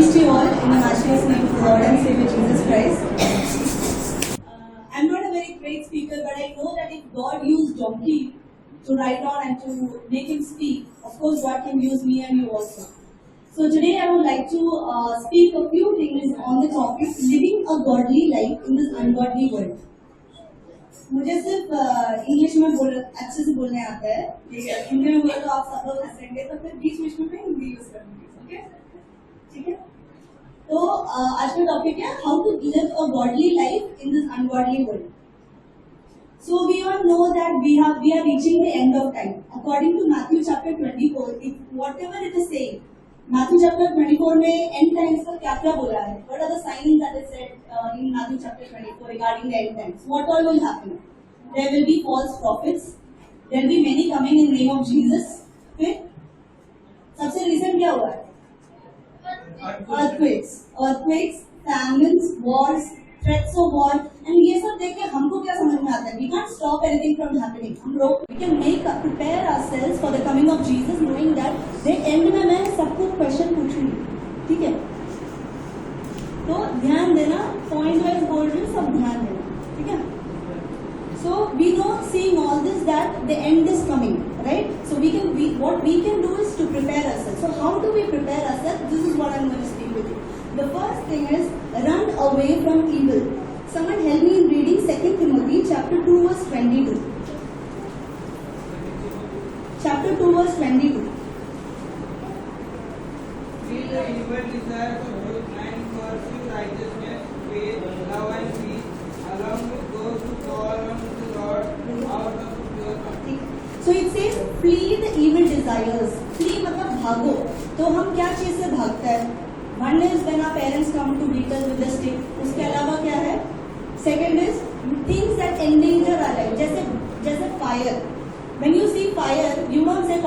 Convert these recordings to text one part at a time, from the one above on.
Greetings to you all in the matchless name of the Lord and Savior Jesus Christ. I'm not a very great speaker, but I know that if God used donkey to write on and to make him speak, of course God can use me and you also. So today I would like to speak a few things on the topic living a godly life in this ungodly world. मुझे सिर्फ English में अच्छे से बोलने आता है, हिंदी में बोला तो आप सब लोग हंसेंगे, तो फिर बीच बीच में हिंदी यूज करूंगी, ओके? ठीक है? तो आज का टॉपिक है how to live a godly life in this ungodly world. So we all know that we are reaching the end of time. According to Matthew chapter 24, whatever it is saying, Matthew chapter 24 में end times का क्या क्या बोला है? What are the signs that is said in Matthew chapter 24 regarding the end times? What all will happen? There will be false prophets. There will be many coming in the name of Jesus. फिर सबसे recent क्या हुआ है? Earthquakes, famines, wars, threats of war, and ये सब देख के हमको क्या समझ में आता है? We can't stop anything from happening. We can prepare ourselves for the coming of Jesus, knowing that the end में मैं सबको क्वेश्चन पूछूंगी, ठीक है? तो ध्यान देना, पॉइंट वाइज बोल रही हूँ, सब ध्यान देना, ठीक है? So we know, seeing all this, that the end is coming, right? So what we can do is to prepare ourselves. So how do we prepare ourselves? This is what I'm going to speak with you. The first thing is run away from evil. Someone help me in reading 2 Timothy chapter 2 verse 22. Chapter 2 verse 22. Feel the evil desires of youth and pursue righteousness, faith, love and peace, along with those who call on the Lord out of pure heart. So it says flee the evil desires. Flee मतलब भागो. तो हम क्या चीज से भागते हैं? One is when our parents come to beat us with a stick. उसके अलावा क्या है? Second is things that endanger our life. जैसे fire. When you see fire, you don't say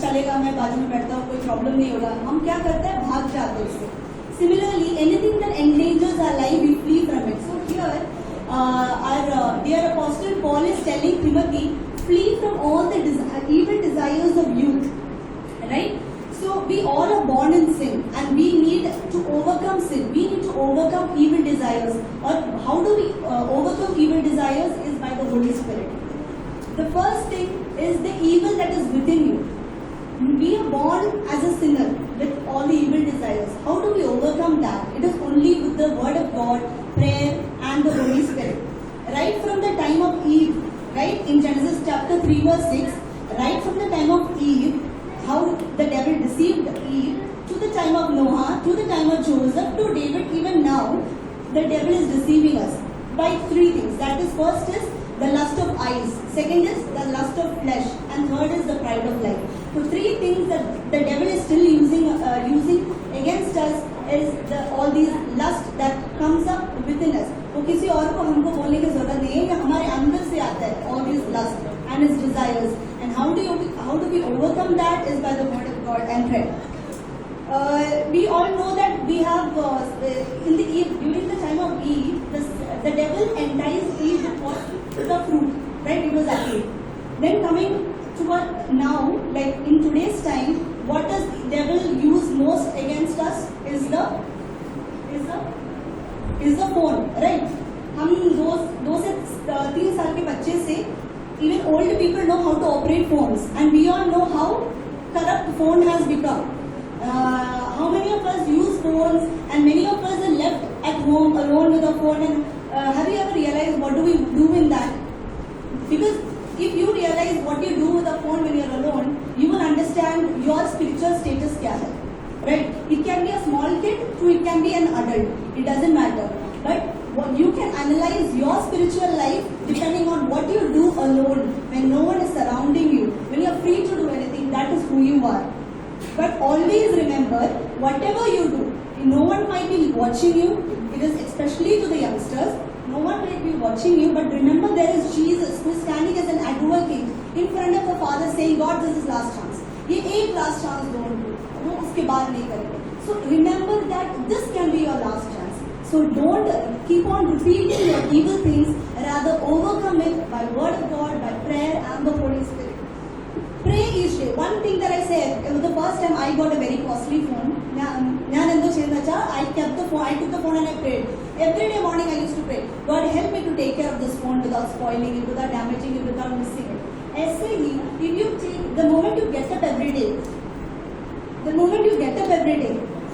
चलेगा मैं बाजू में बैठता हूँ कोई प्रॉब्लम नहीं होगा. हम क्या करते हैं? भाग जाते हैं उससे. Similarly, anything that endangers our life, we flee from it. So here, our dear apostle Paul is telling Timothy, flee from all the evil desires of youth, right? So we all are born in sin, and we need to overcome sin. We need to overcome evil desires. Or how do we overcome evil desires? Is by the Holy Spirit. The first thing is the evil that is within you. We are born as a sinner with all the evil desires. How do we overcome that? It is only with the Word of God, prayer, and the Holy Spirit. Right from the time of Eve, right in Genesis chapter 3 verse 6, right from the time of Eve, how the devil deceived Eve, to the time of Noah, to the time of Joseph, to David, even now, the devil is deceiving us by three things. That is, first is the lust of eyes, second is the lust of flesh, and third is the pride of life. So three things that the devil is still using against us is all these lust that comes up within us. तो किसी और को हमको बोलने की जरूरत नहीं है, ये हमारे अंदर से आता है, all these lust and its desires. And how do we overcome that is by the word of God and prayer. We all know that we have during the time of Eve, the devil enticed Eve with what? The fruit, right? It was apple. Then coming to what now, like in today's time, what does the devil use most against us is the phone, right? हम दो से 3 साल के बच्चे से even old people know how to operate phones, and we all know how corrupt phone has become. How many of us use phones, and many of us are left at home alone with a phone, and have you ever realized what do we do in that? Because if you realize what you do with a phone when you're alone, you will understand your spiritual status kya hai, right? It can be a small kid to it can be an adult. It doesn't matter. But you can analyze your spiritual life depending on what you do alone when no one is surrounding you. When you're free to do anything, that is who you are. But always remember, whatever you do, no one might be watching you. It is especially to the youngsters. No one might be watching you, but remember there is Jesus who is standing as an advocate in front of the Father saying, God, this is last chance. ये एक last chance don't do. वो उसके बाद नहीं करेंगे. So remember that this can be your last chance. So don't keep on repeating your evil things. Rather overcome it by word of God, by prayer and the Holy Spirit. Pray each day. One thing that I said, it was the first time I got a very costly phone. I phone. I took the phone and I prayed. Every day morning I used to pray, God help me to take care of this phone without spoiling it, without damaging it, without missing it. ऐसे ही, if you take the moment you get up every day,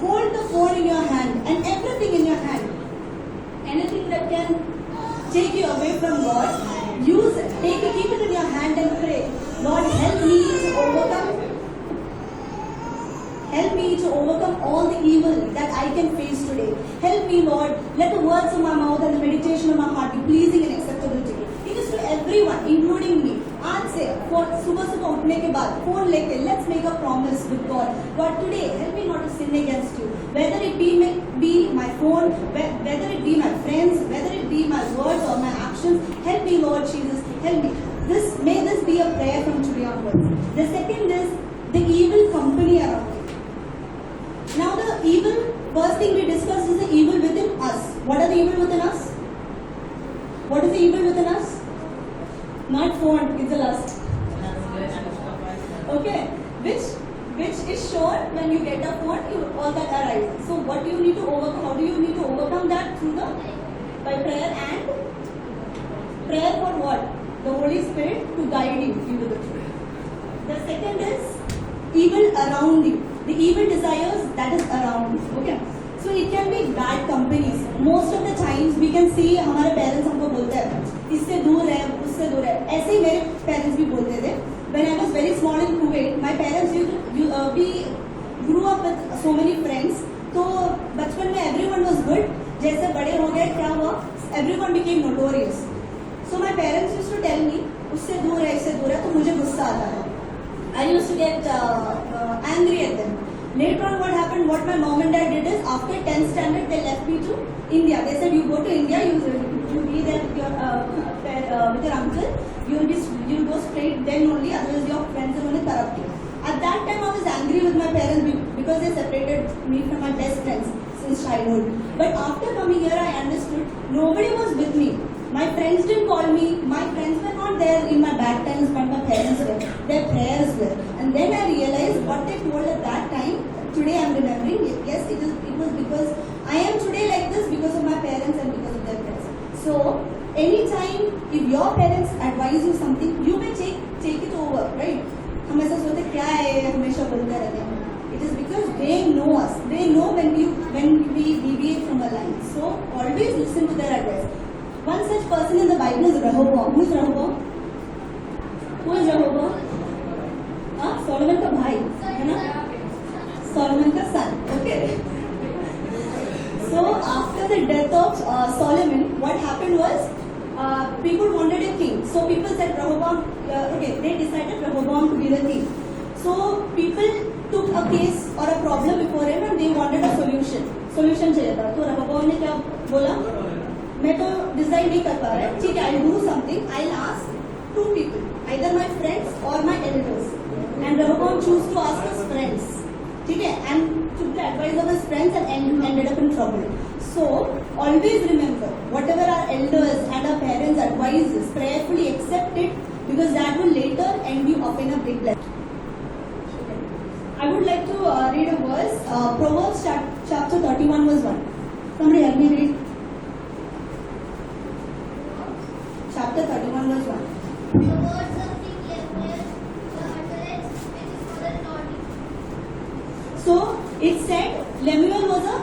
hold the phone in your hand and everything in your hand. Anything that can take you away from God, use it. Keep it in your hand and pray. Lord, help me to overcome. Help me to overcome all the evil that I can face today. Help me, Lord. Let the words of my mouth and the meditation of my heart be pleasing and acceptable to you. It is to everyone, including me. आज से सुबह उठने के बाद phone लेके let's make a promise with God. God, today help me not to sin against you. Whether it be my phone, whether it be my friends, whether it be my words or my actions, help me, Lord Jesus. Help me. May this be a prayer from today onwards. The second is the evil company around me. Now the evil, first thing we discussed is the evil within us. What are the evil within us? What is the evil within us? Not phone, it's a lust. Okay, which is sure when you get a phone, all that arises. So what do you need to overcome? How do you need to overcome that? By prayer and prayer for what? The Holy Spirit to guide you into the truth. The second is evil around you. The evil desires that is around you. Okay. So it can be bad companies. Most of the times we can see हमारे parents हमको बोलते हैं इससे दूर है, उससे दूर है. ऐसे ही मेरे parents भी बोलते थे. When I was very small in Kuwait, my parents we grew up with so many friends. तो बचपन में everyone was good. जैसे बड़े हो गए क्या हुआ? Everyone became notorious. So my parents used to tell me उससे दूर है, इससे दूर है, तो मुझे गुस्सा आता था. I used to get angry at them. Later on, what happened? What my mom and dad did is, after 10th standard, they left me to India. They said, "You go to India. You be there with your uncle. You'll go straight then only. Otherwise, your friends are going to corrupt you." At that time, I was angry with my parents because they separated me from my best friends since childhood. But after coming here, I understood nobody was with me. My friends didn't call me. My friends were not there in my bad times, but my parents were. Their prayers were. And then I realized what they told at that time. Today I am remembering. Yes, it was because I am today like this because of my parents and because of their prayers. So anytime if your parents advise you something, you may take it over, right? हम ऐसा सोचते क्या है हमेशा बोलते रहते हैं. It is because they know us. They know when we deviate from the line. So always listen to their advice. One such person in the Bible is Rehoboam. Who is Rehoboam? Solomon का भाई है ना? Solomon का son. Okay. So after the death of Solomon, what happened was people wanted a king. So people said Rehoboam. They decided Rehoboam to be the king. So people took a case or a problem before him and they wanted a solution. Solution चाहिए था. तो Rehoboam ने क्या बोला? मैं तो decide नहीं कर पा रहा है. ठीक है, I'll do something. I'll ask two people, either my friends or my elders. And Rehoboam chose to ask his friends. ठीक है, and took the advice of his friends and ended up in trouble. So always remember, whatever our elders and our parents advises, prayerfully accept it because that will later end you up in a big blessing. I would like to read a verse, Proverbs chapter 31 verse 1. Somebody help me read. Chapter 31 verse 1. The words of King Lemuel, the utterance which is for the naughty. So it said Lemuel was a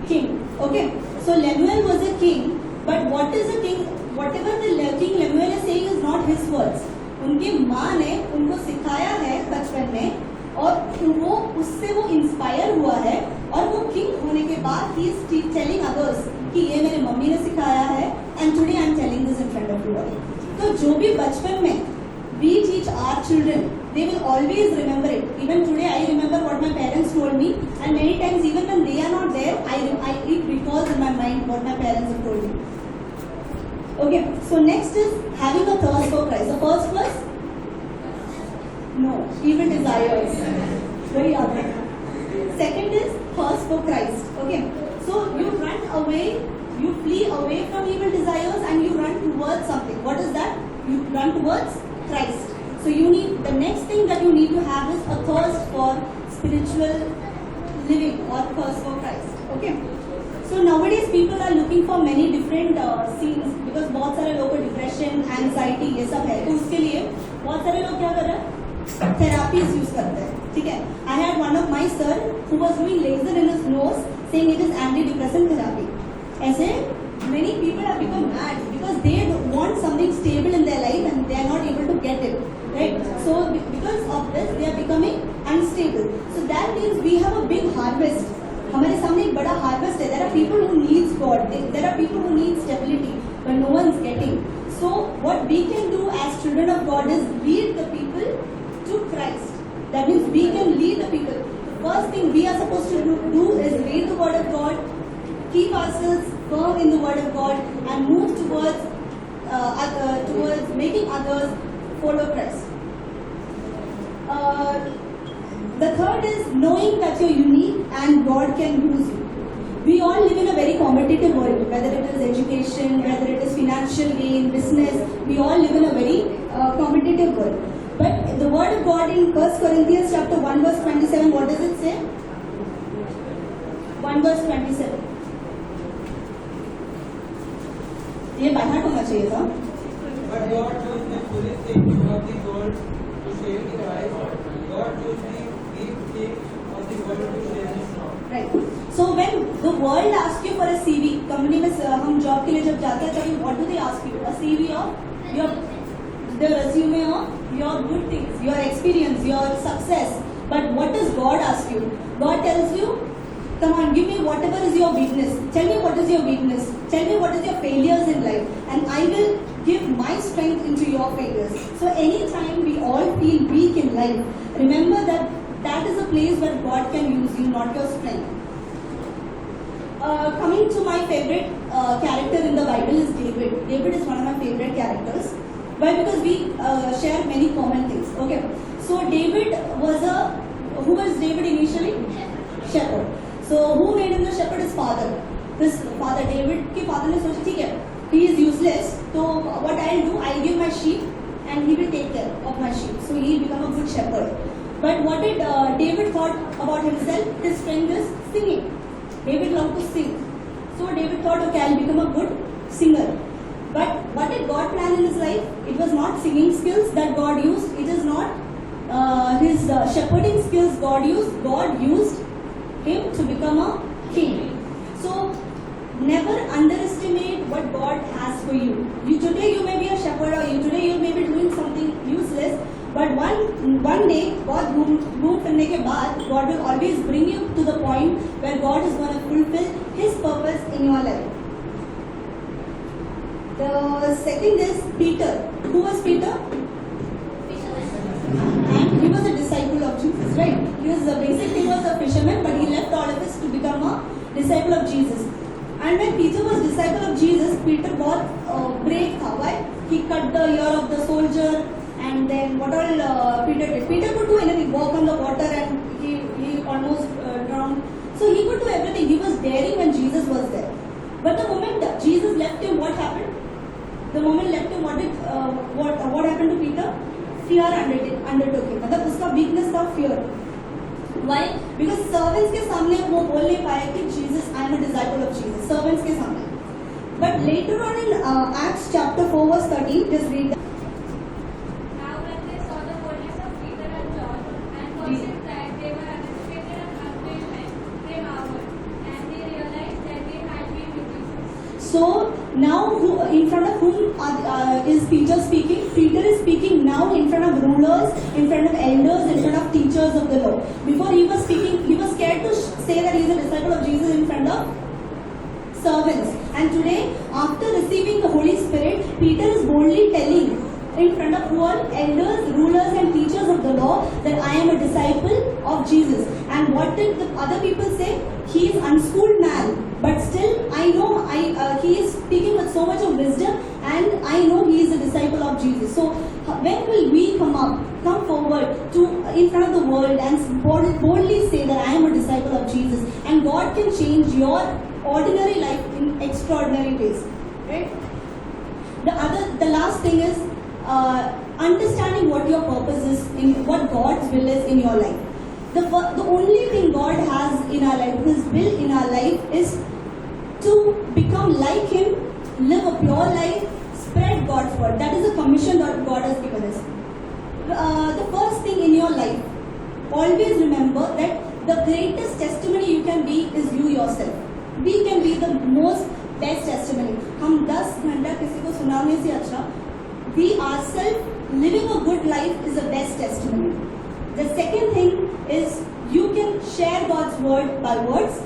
king. Okay. So Lemuel was a king, but what is a king? Whatever the King Lemuel is saying is not his words. उनकी माँ ने उनको सिखाया है बचपन में और वो उससे वो इंस्पायर हुआ है और वो किंग होने के बाद ही इज टेलिंग अदर्स कि ये मेरे मम्मी ने सिखाया है and today I am telling this in front of you all. तो जो भी बचपन में we teach our children, they will always remember it. Even today I remember what my parents told me, and many times even when they are not there, it recalls in my mind what my parents have told me. Okay, so next is having a thirst for Christ. The first was no, evil desires. Very other. Second is thirst for Christ. Okay, so you run away, you flee away from evil desires and you run towards something. What is that? You run towards Christ. So you need, the next thing that you need to have is a thirst for spiritual living or first for Christ. Okay. So nowadays people are looking for many different scenes because बहुत सारे लोगों को depression, anxiety ये सब है, तो उसके लिए बहुत सारे लोग क्या कर रहे हैं, थेरापीज यूज करते हैं. ठीक है. I had one of my sir who was doing laser in his nose, saying it is antidepressant therapy. ऐसे many people have become mad because they want something stable in their life and they are not able to get it. Right? So because of this they are becoming unstable. So that means we have a big harvest. हमारे सामने एक बड़ा harvest है. There are people who needs God. There are people who need stability, but no one's getting. So what we can do as children of God is lead the people to Christ. That means we can lead the people. The first thing we are supposed to do is read the Word of God, keep ourselves firm in the Word of God, and move towards making others follow Christ. The third is knowing that you're unique and God can use you. We all live in a very competitive world, whether it is education, whether it is financial gain, business. We all live in a very competitive world. But the Word of God in 1 Corinthians chapter 1 verse 27, what does it say? 1 verse 27. ये बाहर होना चाहिए था. But God chose the foolish things of the world to shame the wise. God chose the weak things of the world to shame the strong. Right. So when the world asks you for a CV, company में हम job के लिए जब जाते हैं तभी what do they ask you? A CV of your the resume of your good things, your experience, your success. But what does God ask you? God tells you, come on, give me whatever is your weakness. Tell me what is your weakness. Tell me what is your failures in life, and I will give my strength into your failures. So anytime we all feel weak in life, remember that that is a place where God can use you, not your strength. Coming to my favorite character in the Bible is David. David is one of my favorite characters. Why? Because we share many common things. Okay. So David was who was David initially? Shepherd. So who made him the shepherd? His father. His father, David के father ने सोचा ठीक है, he is useless. So what I'll do, I'll give my sheep and he will take care of my sheep. So he become a good shepherd. But what did David thought about himself? His strength is singing. David loved to sing. So David thought, okay, I'll become a good singer. But what did God plan in his life? It was not singing skills that God used. It is not his shepherding skills God used. God used him to become a king. So never underestimate what God has for you. Today you may be a shepherd, or today you may be doing something useless. But one day, God move करने के बाद, God will always bring you to the point where God is going to fulfill His purpose in your life. The second is Peter. Who was Peter? And he was a disciple of Jesus, right? He was basically was a fisherman, but he left all of this to become a disciple of Jesus. And when Peter was disciple of Jesus, Peter बहुत brave था. Why? He cut the ear of the soldier. And then what all Peter did? Peter could do anything, walk on the water, and he almost drowned. So he could do everything. He was daring when Jesus was there. But the moment Jesus left him, what happened? The moment left him, what happened to Peter? Fear undertook him. मतलब उसका weakness था fear. Why? Because servants के सामने वो बोल नहीं पाया कि Jesus, I am a disciple of Jesus. Servants के सामने. But later on in Acts chapter 4 verse 13, just read that. Now when they saw the boldness of Peter and John, and perceived that they were uneducated and untrained men, they marveled, and they realized that they had been with Jesus. So now, in front of whom is Peter speaking? Peter is speaking now in front of rulers, in front of elders, in front of teachers of the law. Before he was speaking, he was scared to say that he is a disciple of Jesus in front of servants. And today, after receiving the Holy Spirit, Peter is boldly telling in front of all elders, rulers and teachers of the law that I am a disciple of Jesus. And what did the other people say? He is unschooled man, but still I know he is speaking with so much of wisdom, and I know he is a disciple of Jesus. So when will we come forward to in front of the world and boldly say that I am a disciple of Jesus, and God can change your ordinary life in extraordinary ways, right? The last thing is understanding what your purpose is, in what God's will is in your life. The only thing God has in our life, His will in our life is to become like Him, live a pure life, spread God's word. That is the commission that God has given us. The first thing in your life, always remember that the greatest testimony you can be is you yourself. We can be the most best testimony. हम 10 घंटा किसी को सुनाने से अच्छा, we ourselves living a good life is the best testimony. The second thing is you can share God's word by words.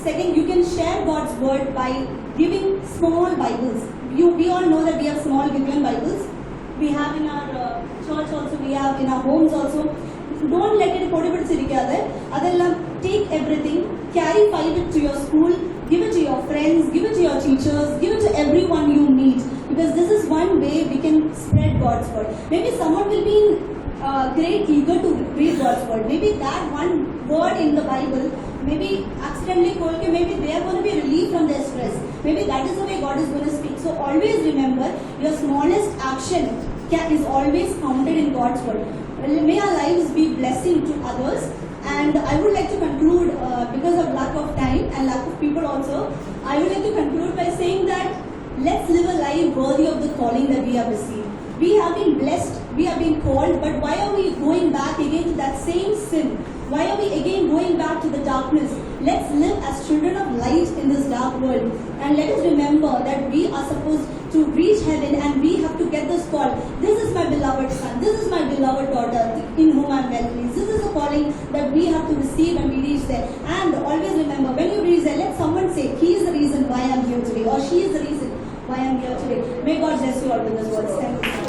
Second, you can share God's word by giving small Bibles. We all know that we have small Gideon Bibles. We have in our church also, we have in our homes also. Don't let it take everything, carry 5 it to your school, give it to your friends, give it to your teachers, give it to everyone you meet. Because this is one way we can spread God's word. Maybe someone will be great eager to read God's word. Maybe that one word in the Bible, maybe accidentally maybe they are going to be relieved from their stress. Maybe that is the way God is going to speak. So always remember, your smallest action is always counted in God's word. May our lives be blessing to others. And I would like to conclude, because of lack of time and lack of people also, I would like to conclude by saying that let's live a life worthy of the calling that we have received. We have been blessed, we have been called, but why are we going back again to that same sin? Why are we again going back to the darkness? Let's live as children of light in this dark world. And let us remember that we are supposed to reach heaven and we have to get this call. This is my beloved son, this is my beloved daughter in whom I am well pleased. This is a calling that we have to receive when we reach there. And always remember, when you reach there, let someone say, he is the reason why I am here today, or she is the reason why I am here today. May God bless you all with this words. Thank you.